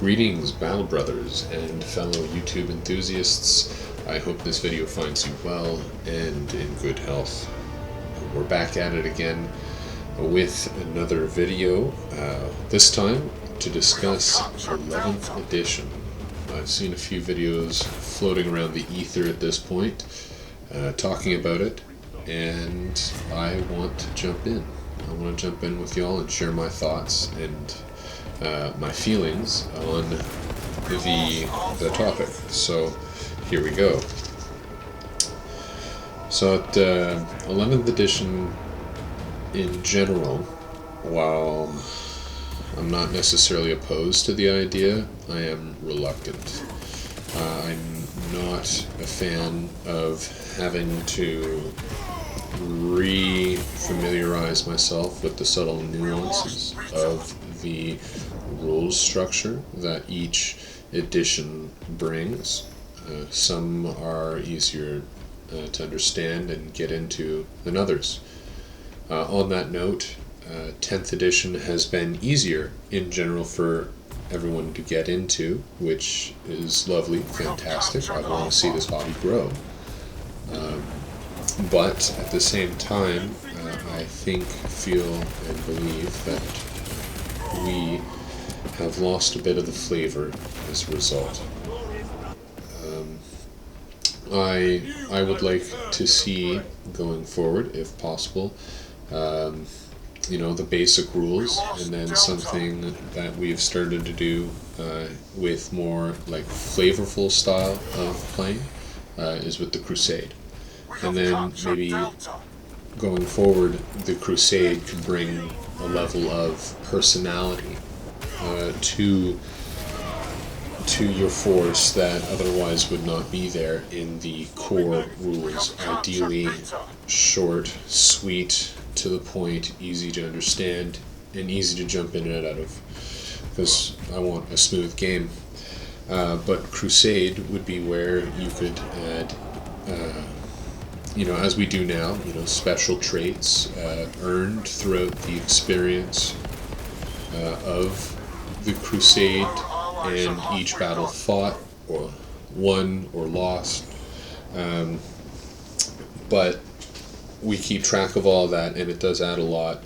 Greetings, Battle Brothers and fellow YouTube enthusiasts. I hope this video finds you well and in good health. We're back at it again with another video, this time to discuss 11th edition. I've seen a few videos floating around the ether at this point, talking about it, and I want to jump in. I want to jump in with y'all and share my thoughts and my feelings on the topic. So here we go. So at 11th edition in general, while I'm not necessarily opposed to the idea, I am reluctant. I'm not a fan of having to re-familiarize myself with the subtle nuances of the rules structure that each edition brings. Some are easier to understand and get into than others. On that note, 10th edition has been easier in general for everyone to get into, which is lovely, fantastic. I want to see this hobby grow. But at the same time, I feel and believe that we have lost a bit of the flavor as a result. I would like to see, going forward, if possible, the basic rules, and then something that we've started to do with more like flavorful style of playing is with the Crusade. And then maybe going forward, the Crusade could bring a level of personality to your force that otherwise would not be there in the core rules. Ideally short, sweet, to the point, easy to understand, and easy to jump in and out of, because I want a smooth game. But Crusade would be where you could add as we do now, special traits earned throughout the experience of the Crusade and each battle fought or won or lost. But we keep track of all that, and it does add a lot,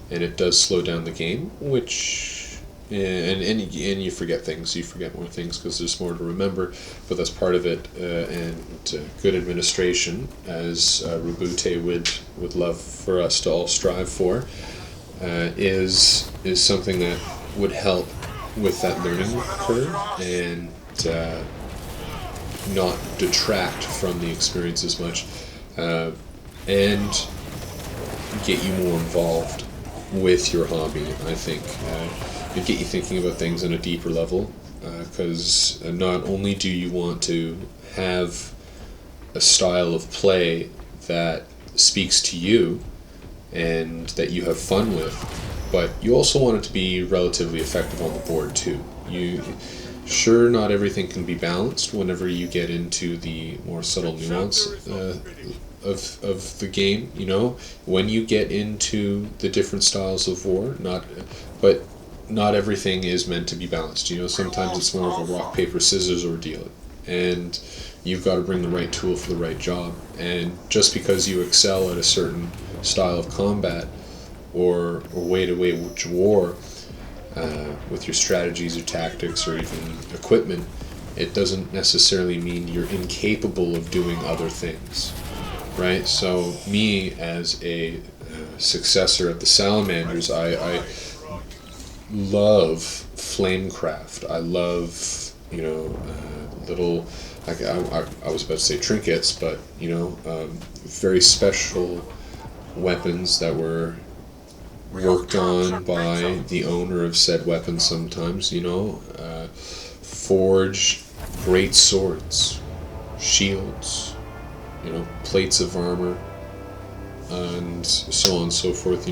and it does slow down the game, which and you forget things. You forget more things because there's more to remember, but that's part of it. And good administration, as Rabute would love for us to all strive for, is something that would help with that learning curve and not detract from the experience as much, and get you more involved with your hobby. I think and get you thinking about things on a deeper level, because not only do you want to have a style of play that speaks to you and that you have fun with, but you also want it to be relatively effective on the board too. Sure, not everything can be balanced whenever you get into the more subtle nuance of the game. When you get into the different styles of war, but not everything is meant to be balanced. Sometimes it's more of a rock paper scissors ordeal, and you've got to bring the right tool for the right job. And just because you excel at a certain style of combat or way to wage war with your strategies or tactics or even equipment, it doesn't necessarily mean you're incapable of doing other things, right? So me, as a successor of the Salamanders, I love flamecraft. I love little, like I was about to say trinkets, but very special weapons that were worked on by the owner of said weapons sometimes, forge great swords, shields, plates of armor, and so on and so forth,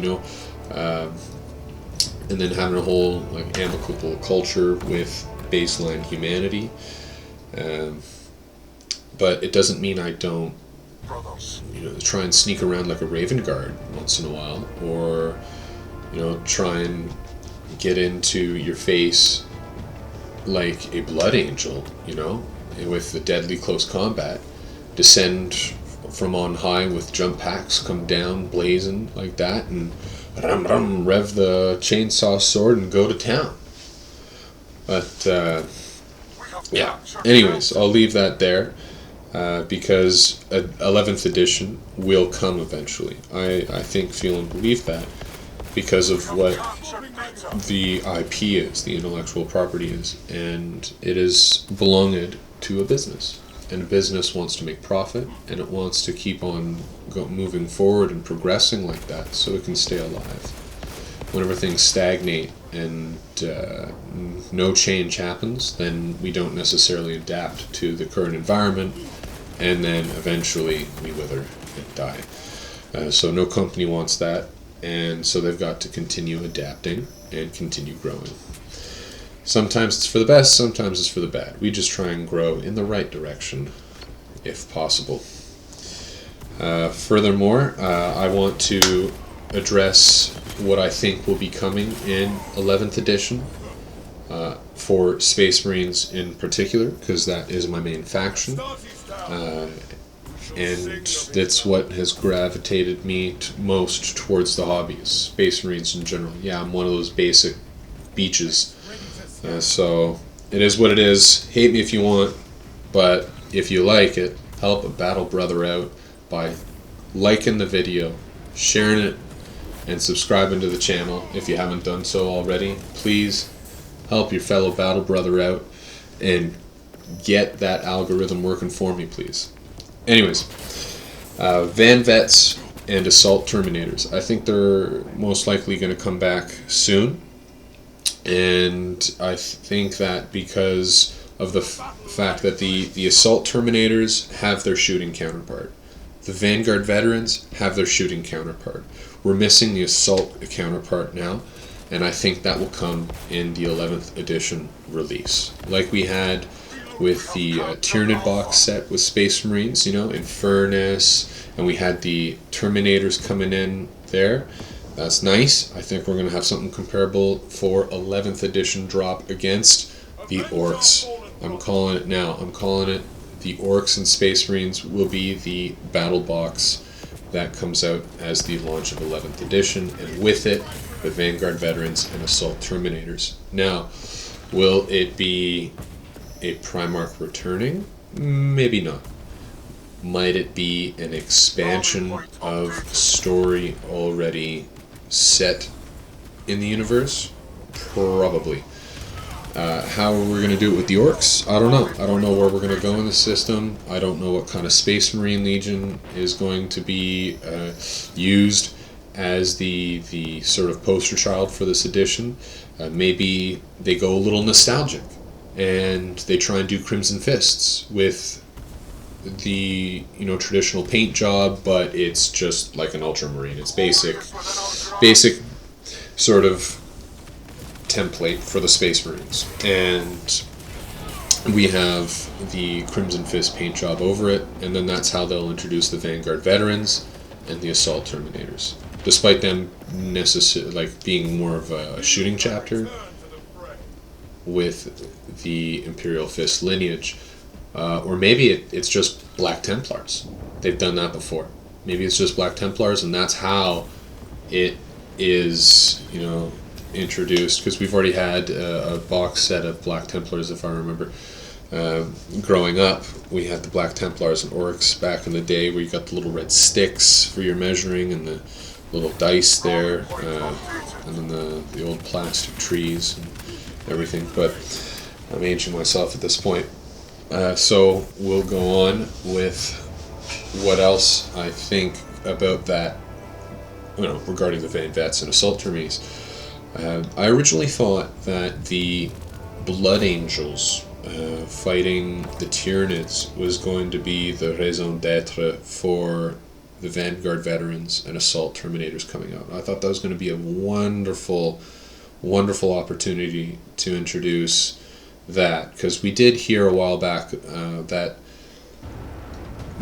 and then having a whole amicable culture with baseline humanity. But it doesn't mean I don't try and sneak around like a Raven Guard once in a while, or try and get into your face like a Blood Angel, you know, with the deadly close combat, descend from on high with jump packs, come down blazing like that, and rev the chainsaw sword and go to town. But yeah, anyways, I'll leave that there, because 11th edition will come eventually. I think, feel, and believe that, because of what the IP is, the intellectual property is, and it is belonged to a business. And a business wants to make profit, and it wants to keep on moving forward and progressing like that, so it can stay alive. Whenever things stagnate and no change happens, then we don't necessarily adapt to the current environment, and then eventually we wither and die. So no company wants that, and so they've got to continue adapting and continue growing. Sometimes it's for the best, sometimes it's for the bad. We just try and grow in the right direction, if possible. Furthermore, I want to address what I think will be coming in 11th edition, for Space Marines in particular, because that is my main faction. And that's what has gravitated me most towards the hobbies. Space Marines in general. Yeah, I'm one of those basic beaches. So it is what it is. Hate me if you want, but if you like it, help a battle brother out by liking the video, sharing it, and subscribing to the channel if you haven't done so already. Please help your fellow battle brother out and get that algorithm working for me, please. Anyways, Van Vets and Assault Terminators. I think they're most likely going to come back soon. And I think that because of the fact that the Assault Terminators have their shooting counterpart. The Vanguard Veterans have their shooting counterpart. We're missing the Assault counterpart now, and I think that will come in the 11th edition release. Like we had with the Tyranid box set with Space Marines, you know, in Furnace, and we had the Terminators coming in there. That's nice. I think we're going to have something comparable for 11th edition drop against the Orcs. I'm calling it now. I'm calling it the Orcs and Space Marines will be the battle box that comes out as the launch of 11th edition, and with it, the Vanguard Veterans and Assault Terminators. Now, will it be a Primarch returning? Maybe not. Might it be an expansion of story already set in the universe? Probably. How are we going to do it with the Orcs? I don't know. I don't know where we're going to go in the system. I don't know what kind of Space Marine Legion is going to be used as the sort of poster child for this edition. Maybe they go a little nostalgic and they try and do Crimson Fists with the traditional paint job, but it's just like an Ultramarine. It's basic sort of template for the Space Marines, and we have the Crimson Fist paint job over it, and then that's how they'll introduce the Vanguard Veterans and the Assault Terminators, despite them being more of a shooting chapter with the Imperial Fist lineage. Or maybe it's just Black Templars. They've done that before. Maybe it's just Black Templars, and that's how it is, introduced. Because we've already had a box set of Black Templars, if I remember. Growing up, we had the Black Templars and Orcs back in the day, where you got the little red sticks for your measuring and the little dice there, and then the old plastic trees and everything. But I'm aging myself at this point. So we'll go on with what else I think about that, regarding the Van Vets and Assault Terminators. I originally thought that the Blood Angels fighting the Tyranids was going to be the raison d'etre for the Vanguard Veterans and Assault Terminators coming out. I thought that was going to be a wonderful, wonderful opportunity to introduce that, because we did hear a while back that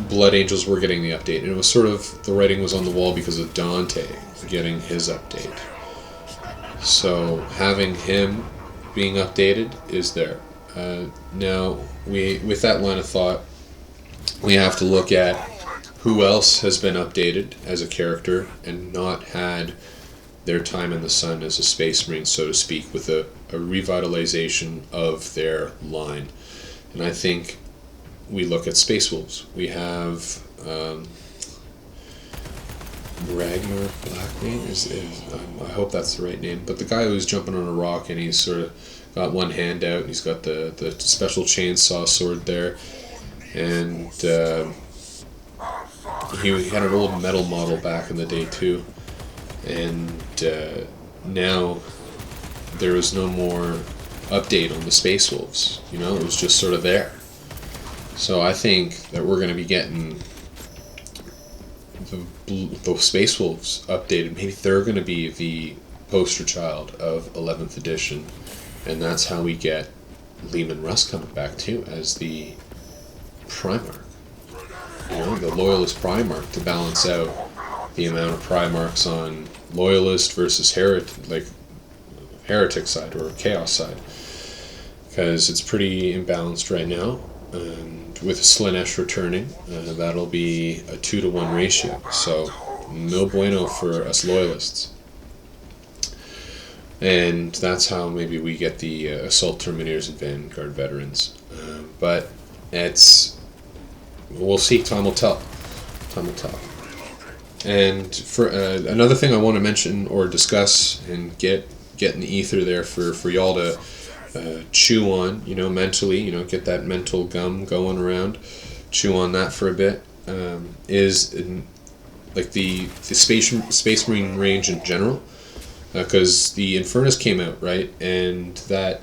Blood Angels were getting the update, and it was sort of, the writing was on the wall because of Dante getting his update. So having him being updated is there. Now, with that line of thought, we have to look at who else has been updated as a character and not had their time in the sun as a Space Marine, so to speak, with a revitalization of their line. And I think we look at Space Wolves. We have Ragnar Blackwing. I hope that's the right name. But the guy who's jumping on a rock and he's sort of got one hand out and he's got the special chainsaw sword there. And he had an old metal model back in the day too. And now there is no more update on the Space Wolves. You know, it was just sort of there. So I think that we're going to be getting the Space Wolves updated. Maybe they're going to be the poster child of 11th edition. And that's how we get Leman Russ coming back too as the Primarch. You know, the Loyalist Primarch to balance out the amount of Primarchs on Loyalist versus Heretic side or Chaos side. Because it's pretty imbalanced right now. And with Slaanesh returning, that'll be a 2-to-1 ratio. So, no bueno for us Loyalists. And that's how maybe we get the Assault Terminators and Vanguard Veterans. But we'll see. Time will tell. Time will tell. And for another thing I want to mention or discuss and get in the ether there for y'all to chew on, you know, mentally, you know, get that mental gum going around, chew on that for a bit, is like the Space Marine range in general, because the Infernus came out, right, and that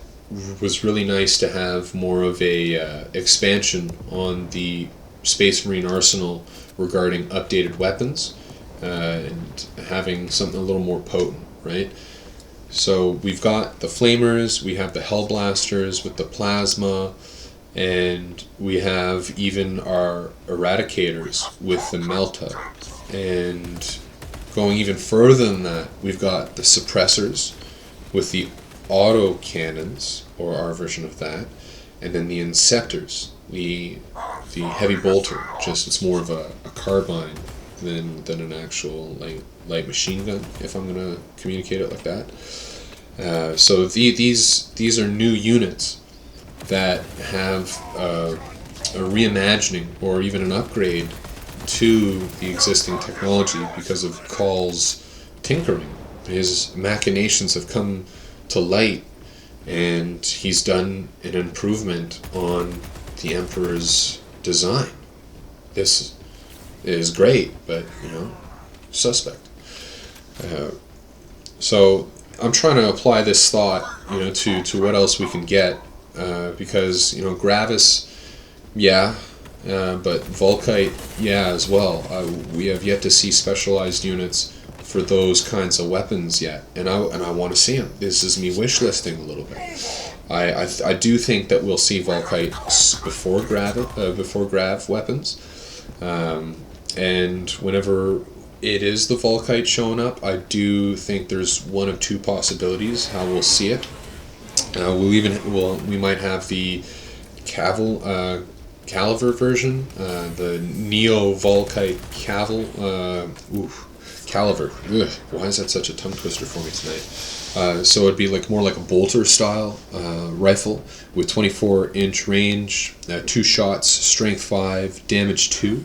was really nice to have more of a expansion on the Space Marine arsenal regarding updated weapons and having something a little more potent, right? So we've got the Flamers, we have the Hellblasters with the Plasma, and we have even our Eradicators with the Melta. And going even further than that, we've got the Suppressors with the Auto Cannons, or our version of that, and then the Inceptors, the Heavy Bolter. Just it's more of a carbine than an actual light machine gun, if I'm going to communicate it like that. So these are new units that have a reimagining or even an upgrade to the existing technology because of Call's tinkering. His machinations have come to light, and he's done an improvement on the Emperor's design. This is great, but, you know, suspect. So I'm trying to apply this thought, you know, to what else we can get, because, you know, Gravis, yeah, but Volkite, yeah, as well. We have yet to see specialized units for those kinds of weapons yet, and I want to see them. This is me wish listing a little bit. I do think that we'll see Volkite before Grav weapons, and whenever it is the Volkite showing up, I do think there's one of two possibilities how we'll see it. We might have the Caliver version, the Neo Volkite Caliver. Ugh, why is that such a tongue twister for me tonight? So it'd be more like a bolter style rifle with 24-inch range, 2 shots, strength 5, damage 2,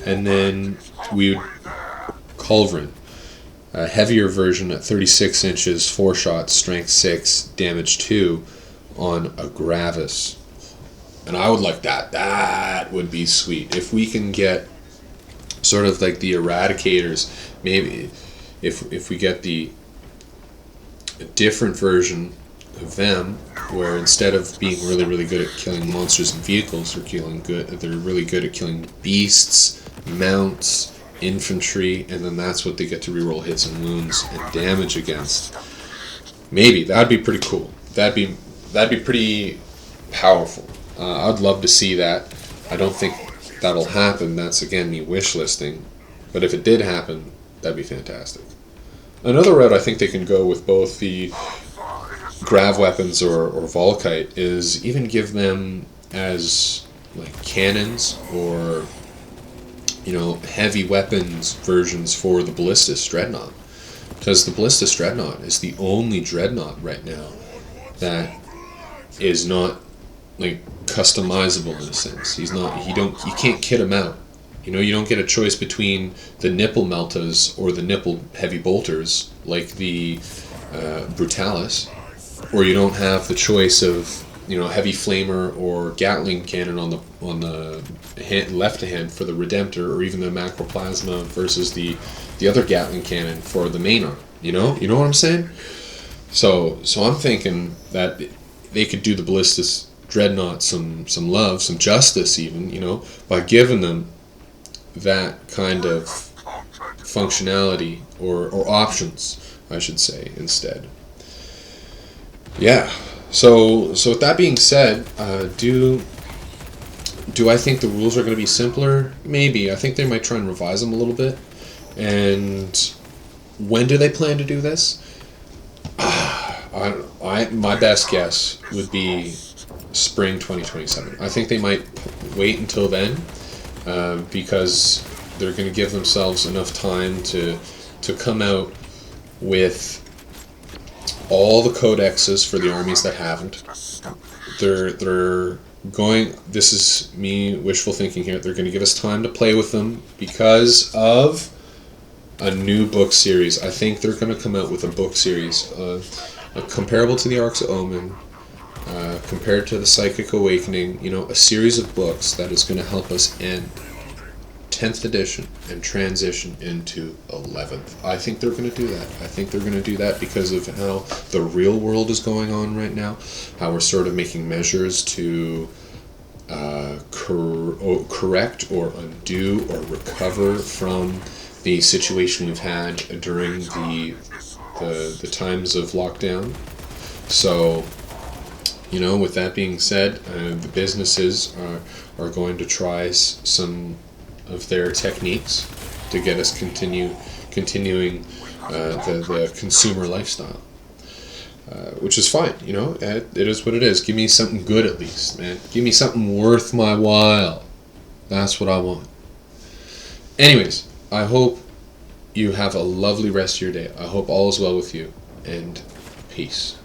and then we would Culverin, a heavier version at 36 inches, 4 shots, strength 6, damage 2 on a Gravis. And I would like that. That would be sweet. If we can get sort of like the Eradicators, maybe if we get a different version of them, where instead of being really, really good at killing monsters and vehicles, they're really good at killing beasts, mounts, infantry, and then that's what they get to reroll hits and wounds and damage against. Maybe that'd be pretty cool. That'd be pretty powerful. I'd love to see that. I don't think that'll happen. That's again me wish listing, but if it did happen, that'd be fantastic. Another route I think they can go with both the grav weapons or Volkite is even give them as like cannons or heavy weapons versions for the Ballistus Dreadnought, because the Ballistus Dreadnought is the only Dreadnought right now that is not like customizable in a sense. You can't kit him out. You don't get a choice between the nipple meltas or the nipple heavy bolters like the Brutalis, or you don't have the choice of heavy flamer or Gatling cannon on the left hand for the Redemptor, or even the Macroplasma versus the other Gatling cannon for the main arm. You know what I'm saying? So I'm thinking that they could do the Ballistus Dreadnought some love, some justice even, by giving them that kind of functionality or options, I should say, instead. Yeah. So with that being said, do I think the rules are going to be simpler? Maybe. I think they might try and revise them a little bit. And when do they plan to do this? My best guess would be spring 2027. I think they might wait until then, because they're going to give themselves enough time to come out with all the codexes for the armies that haven't. They're going. This is me wishful thinking here. They're going to give us time to play with them because of a new book series. I think they're going to come out with a book series comparable to the Arcs of Omen, compared to the Psychic Awakening. A series of books that is going to help us end 10th edition and transition into 11th. I think they're going to do that. I think they're going to do that because of how the real world is going on right now, how we're sort of making measures to correct or undo or recover from the situation we've had during the times of lockdown. So, with that being said, the businesses are going to try some of their techniques to get us continuing the consumer lifestyle, which is fine. It is what it is. Give me something good at least, man. Give me something worth my while. That's what I want. Anyways, I hope you have a lovely rest of your day. I hope all is well with you, and peace.